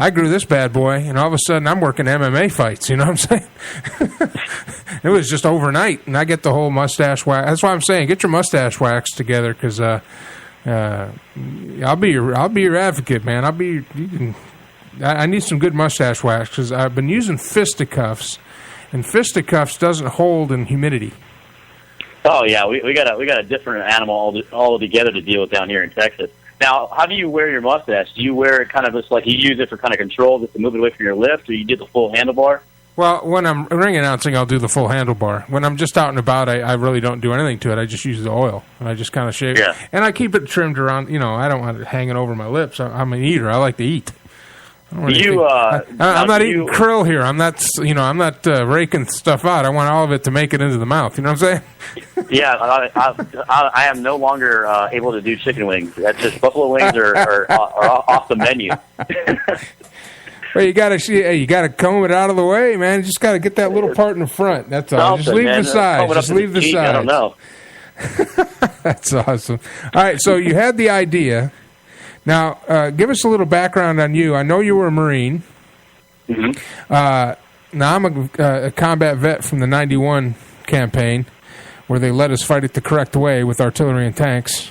I grew this bad boy, and all of a sudden I'm working MMA fights. You know what I'm saying? It was just overnight, and I get the whole mustache wax. That's why I'm saying get your mustache wax together, because I'll be your advocate, man. I need some good mustache wax, because I've been using fisticuffs, and fisticuffs doesn't hold in humidity. Oh yeah, we got a different animal all together to deal with down here in Texas. Now, how do you wear your mustache? Do you wear it kind of just like you use it for kind of control, just to move it away from your lift, or you do the full handlebar? Well, when I'm ring announcing, I'll do the full handlebar. When I'm just out and about, I really don't do anything to it. I just use the oil, and I just kind of shave it. And I keep it trimmed around. You know, I don't want it hanging over my lips. I'm an eater. I like to eat. I'm not eating krill here. I'm not raking stuff out. I want all of it to make it into the mouth. You know what I'm saying? Yeah, I am no longer able to do chicken wings. That's just buffalo wings are off the menu. Well, you gotta comb it out of the way, man. You just gotta get that little part in the front. That's all. Just leave the sides. Just leave the sides. I don't know. That's awesome. All right, so you had the idea. Now, give us a little background on you. I know you were a Marine. Mm-hmm. Now, I'm a combat vet from the 91 campaign, where they let us fight it the correct way with artillery and tanks.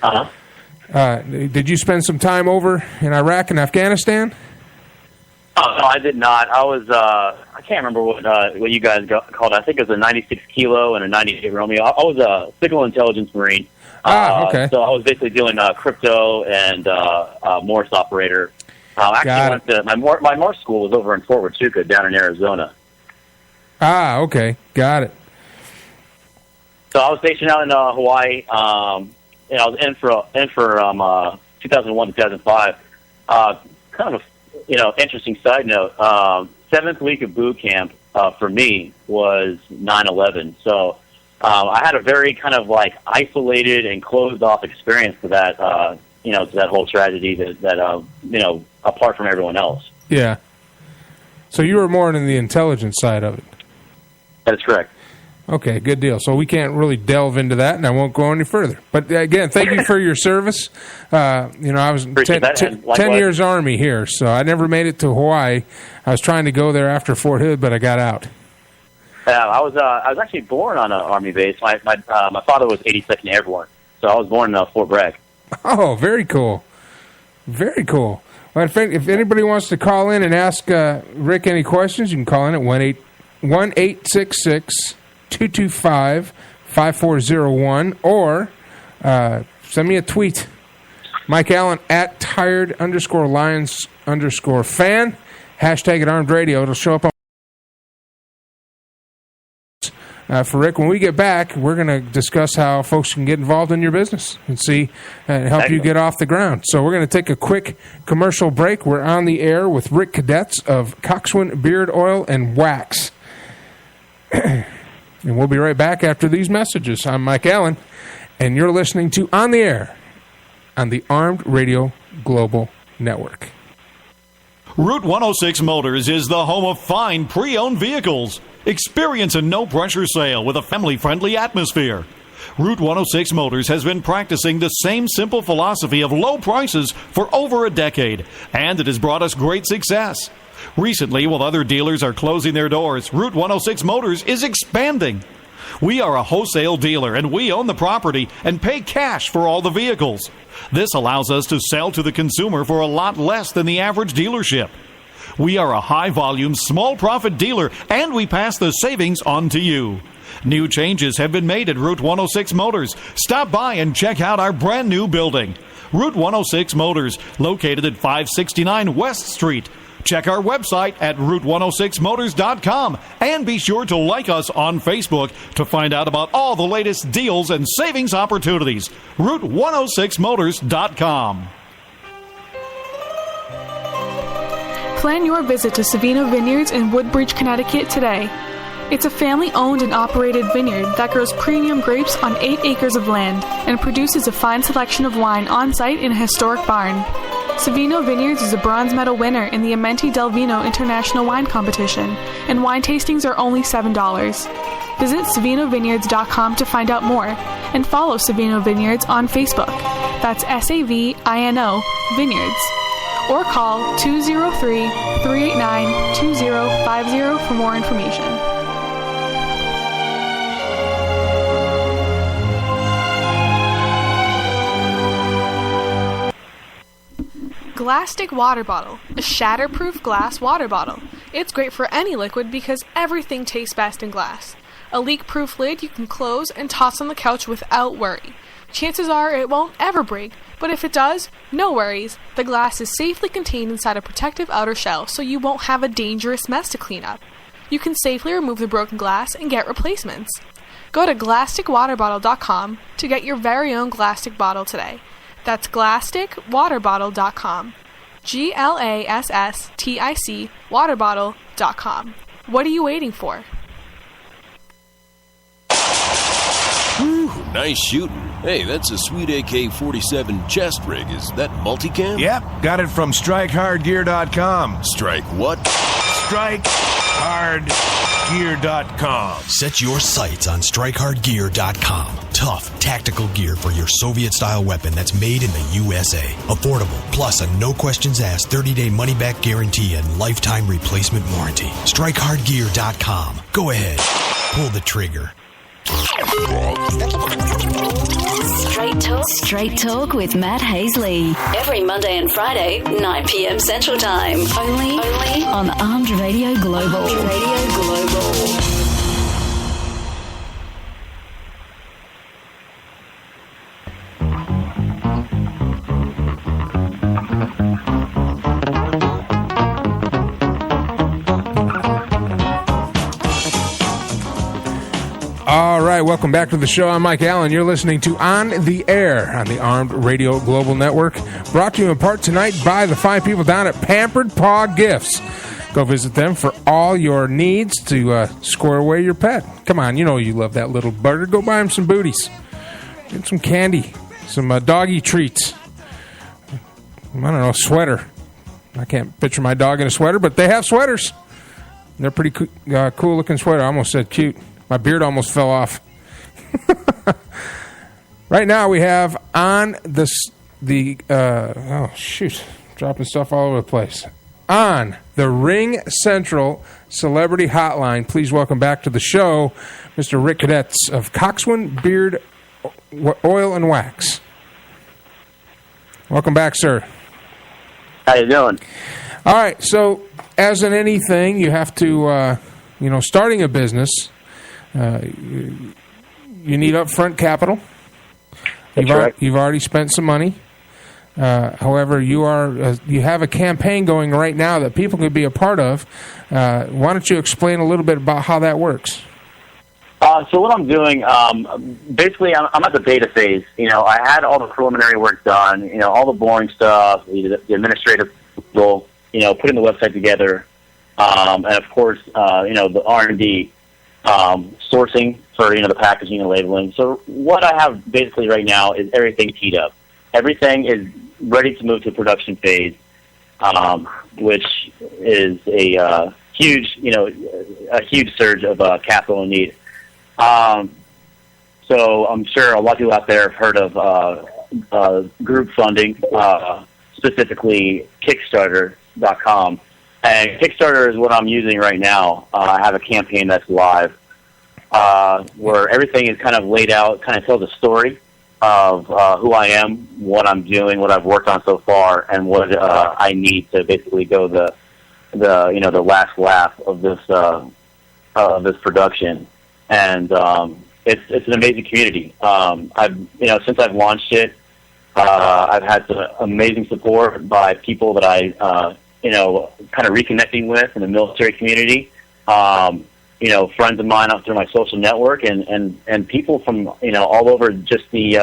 Uh-huh. Did you spend some time over in Iraq and Afghanistan? Oh, no, I did not. I was, I can't remember what you guys called it. I think it was a 96 Kilo and a 98 Romeo. I was a signal intelligence Marine. Okay. So I was basically doing crypto and Morse operator. Actually, my Morse school was over in Fort Huachuca down in Arizona. Okay. Got it. So I was stationed out in Hawaii. And I was in for 2001 to 2005. Kind of interesting side note. 7th week of boot camp for me was 9/11. So I had a very kind of like isolated and closed off experience to that. To that whole tragedy that apart from everyone else. Yeah. So you were more in the intelligence side of it. That is correct. Okay, good deal. So we can't really delve into that, and I won't go any further. But again, thank you for your service. I was 10 years Army here, so I never made it to Hawaii. I was trying to go there after Fort Hood, but I got out. I was actually born on an Army base. My father was 82nd Airborne, so I was born in Fort Bragg. Oh, very cool. Very cool. Well, if anybody wants to call in and ask Rick any questions, you can call in at 1-866-225-5401 or send me a tweet. Mike Allen at tired_lions_fan. Hashtag at Armed Radio. It'll show up on for Rick. When we get back, we're going to discuss how folks can get involved in your business and see and help you get off the ground. So we're going to take a quick commercial break. We're on the air with Rick Kadets of Coxwain Beard Oil and Wax. And we'll be right back after these messages. I'm Mike Allen, and you're listening to On the Air on the Armed Radio Global Network. Route 106 Motors is the home of fine pre-owned vehicles. Experience a no-pressure sale with a family-friendly atmosphere. Route 106 Motors has been practicing the same simple philosophy of low prices for over a decade, and it has brought us great success. Recently, while other dealers are closing their doors, Route 106 Motors is expanding. We are a wholesale dealer, and we own the property and pay cash for all the vehicles. This allows us to sell to the consumer for a lot less than the average dealership. We are a high-volume, small-profit dealer, and we pass the savings on to you. New changes have been made at Route 106 Motors. Stop by and check out our brand-new building. Route 106 Motors, located at 569 West Street. Check our website at Route106Motors.com and be sure to like us on Facebook to find out about all the latest deals and savings opportunities. Route106Motors.com. Plan your visit to Savino Vineyards in Woodbridge, Connecticut today. It's a family-owned and operated vineyard that grows premium grapes on 8 acres of land and produces a fine selection of wine on-site in a historic barn. Savino Vineyards is a bronze medal winner in the Amenti del Vino International Wine Competition, and wine tastings are only $7. Visit SavinoVineyards.com to find out more, and follow Savino Vineyards on Facebook. That's SAVINO Vineyards. or call 203-389-2050 for more information. Glastic Water Bottle, a shatterproof glass water bottle. It's great for any liquid because everything tastes best in glass. A leak-proof lid you can close and toss on the couch without worry. Chances are it won't ever break, but if it does, no worries. The glass is safely contained inside a protective outer shell, so you won't have a dangerous mess to clean up. You can safely remove the broken glass and get replacements. Go to GlasticWaterBottle.com to get your very own Glastic bottle today. That's GlasticWaterBottle.com. GLASSTIC waterbottle.com. What are you waiting for? Whew, nice shooting. Hey, that's a sweet AK-47 chest rig. Is that multicam? Yep, got it from StrikeHardGear.com. Strike what? StrikeHardGear.com. Set your sights on StrikeHardGear.com. Tough, tactical gear for your Soviet-style weapon that's made in the USA. Affordable, plus a no-questions-asked 30-day money-back guarantee and lifetime replacement warranty. StrikeHardGear.com. Go ahead. Pull the trigger. Straight Talk with Matt Hazley. Every Monday and Friday, 9 p.m. Central Time. Only on Armed Radio Global. All right, welcome back to the show. I'm Mike Allen. You're listening to On the Air on the Armed Radio Global Network. Brought to you in part tonight by the fine people down at Pampered Paw Gifts. Go visit them for all your needs to square away your pet. Come on, you know you love that little bugger. Go buy him some booties. Get some candy, some doggy treats. I don't know, sweater. I can't picture my dog in a sweater, but they have sweaters. They're pretty cool-looking sweater. I almost said cute. My beard almost fell off. Right now we have on dropping stuff all over the place. On the Ring Central Celebrity Hotline, please welcome back to the show, Mr. Rick Kadets of Coxwain Beard Oil and Wax. Welcome back, sir. How you doing? All right, so as in anything, you have to, starting a business, you need upfront capital. You've already spent some money. However, you have a campaign going right now that people could be a part of. Why don't you explain a little bit about how that works? So what I'm doing, basically, I'm at the beta phase. I had all the preliminary work done. All the boring stuff, the administrative role. Putting the website together, and of course, the R&D. Sourcing for the packaging and labeling. So what I have basically right now is everything teed up. Everything is ready to move to production phase, which is a huge surge of capital and need. So I'm sure a lot of people out there have heard of group funding, specifically Kickstarter.com. And Kickstarter is what I'm using right now. I have a campaign that's live where everything is kind of laid out, kind of tells a story of who I am, what I'm doing, what I've worked on so far, and what I need to basically go the last lap of this production. And it's an amazing community. Since I've launched it, I've had some amazing support by people that I kind of reconnecting with in the military community, friends of mine out through my social network, and people from all over just the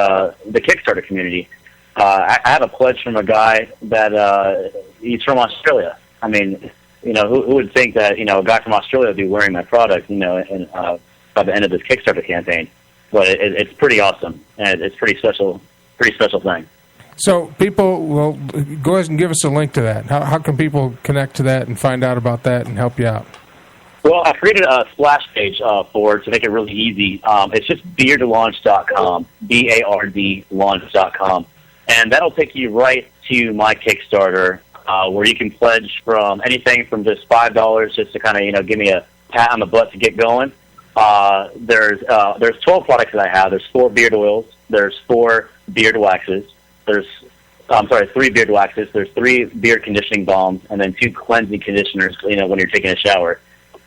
Kickstarter community. I have a pledge from a guy that he's from Australia. I mean, who would think that a guy from Australia would be wearing my product, and by the end of this Kickstarter campaign? But it's pretty awesome, and it's pretty special thing. So people will go ahead and give us a link to that. How can people connect to that and find out about that and help you out? Well, I created a splash page for it to make it really easy. It's just beardlaunch.com, BARD launch.com. And that'll take you right to my Kickstarter. where you can pledge from anything from just $5 just to kind of, give me a pat on the butt to get going. There's 12 products that I have. There's 4 beard oils. There's 4 beard waxes. There's 3 beard waxes. There's 3 beard conditioning balms, and then 2 cleansing conditioners, when you're taking a shower,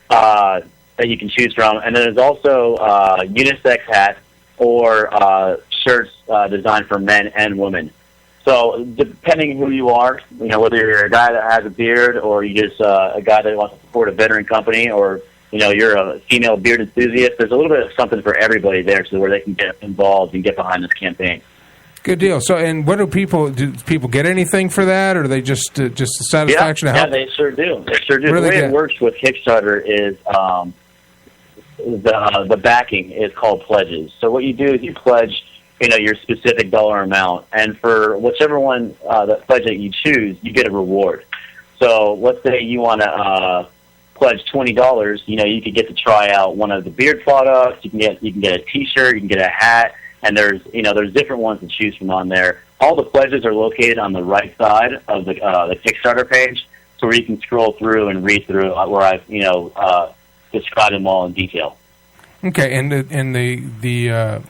that you can choose from. And then there's also unisex hats or shirts designed for men and women. So depending who you are, whether you're a guy that has a beard or you're just a guy that wants to support a veteran company, or you're a female beard enthusiast, there's a little bit of something for everybody there, so where they can get involved and get behind this campaign. Good deal. So, and what do people get anything for that, or are they just the satisfaction of help? Yeah, they sure do. The way it works with Kickstarter is the backing is called pledges. So what you do is you pledge, your specific dollar amount, and for whichever one the pledge that you choose, you get a reward. So let's say you want to pledge $20. You could get to try out one of the beard products. You can get a T-shirt. You can get a hat. And there's different ones to choose from on there. All the pledges are located on the right side of the Kickstarter page, so where you can scroll through and read through where I've described them all in detail. Okay, and the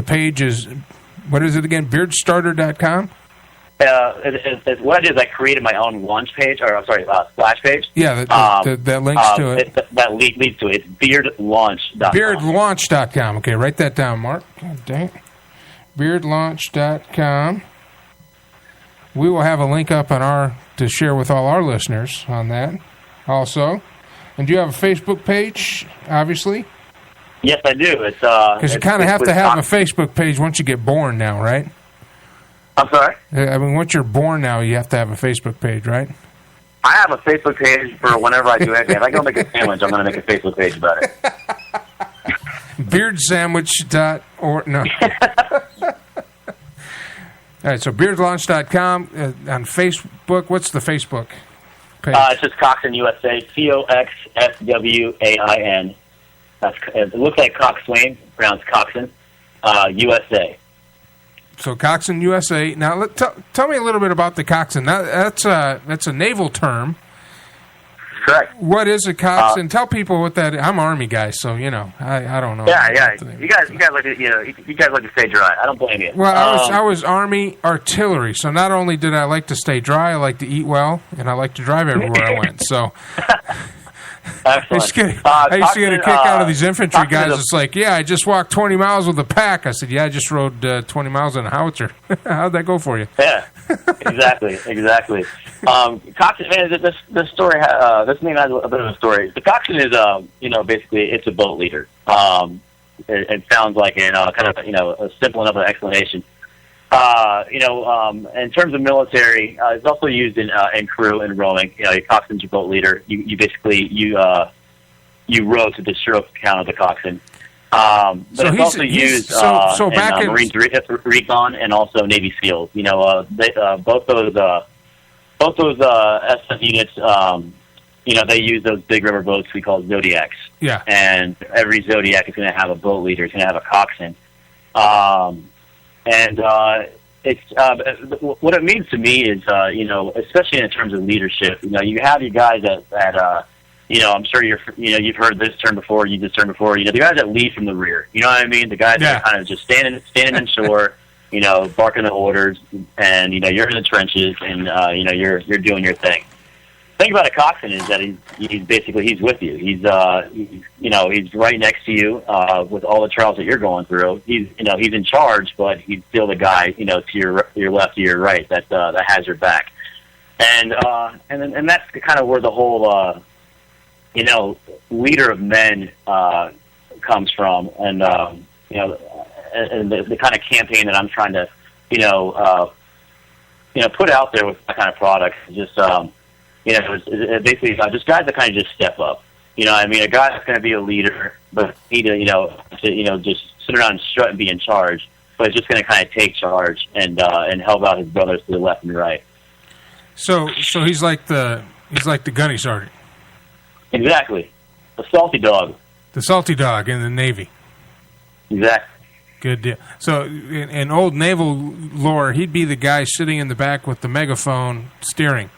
page is, what is it again? Beardstarter.com. What I did is I created my own launch page, splash page. Yeah, that links to it. That leads to it. It's beardlaunch.com. Beardlaunch.com. Okay, write that down, Mark. God dang. Beardlaunch.com. We will have a link up to share with all our listeners on that also. And do you have a Facebook page, obviously? Yes, I do. It's because you kind of have to have a Facebook page once you get born now, right? I'm sorry? I mean, once you're born now, you have to have a Facebook page, right? I have a Facebook page for whenever I do anything. If I go make a sandwich, I'm going to make a Facebook page about it. Beardsandwich.org. No. All right, so beardlaunch.com. On Facebook, what's the Facebook page? It's just Coxwain USA, COXSWAIN. It looks like Coxwain, pronounced Coxwain, USA. So Coxwain USA. Now, tell me a little bit about the coxswain. That's a naval term. Correct. What is a coxswain? Tell people what that is. I'm Army guy, so I don't know. Yeah. You guys like to stay dry. I don't blame you. Well, I was Army artillery, so not only did I like to stay dry, I like to eat well, and I like to drive everywhere I went. So. I used to get a kick out of these infantry guys. It's like, I just walked 20 miles with a pack. I said, I just rode 20 miles on a howitzer. How'd that go for you? Yeah, exactly. Coxswain, man, this story, this name has a bit of a story. The coxswain is, basically it's a boat leader. It sounds like kind of a simple enough explanation. In terms of military, it's also used in crew and rowing. Your coxswain's your boat leader. You basically you row to the stroke count of the coxswain. But it's also used in Marines Recon and also Navy SEALs. Both those SF units. They use those big rubber boats we call Zodiacs. Yeah. And every Zodiac is going to have a boat leader. It's going to have a coxswain. It's what it means to me is, especially in terms of leadership, you have your guys that I'm sure you've heard this term before, the guys that lead from the rear. You know what I mean? The guys that are kind of just standing in shore, barking the orders, and you're in the trenches, and you're doing your thing. The thing about a coxswain is that he's with you. He's right next to you with all the trials that you're going through. He's in charge, but he's still the guy to your left, to your right that has your back. And that's kind of where the whole leader of men comes from, and and the kind of campaign that I'm trying to put out there with that kind of product is just it's basically just guys that kind of just step up. A guy that's going to be a leader, but he just sit around and strut and be in charge, but it's just going to kind of take charge and help out his brothers to the left and right. So he's like the gunny sergeant. Exactly, the salty dog. The salty dog in the Navy. Exactly. Good deal. So in old naval lore, he'd be the guy sitting in the back with the megaphone steering.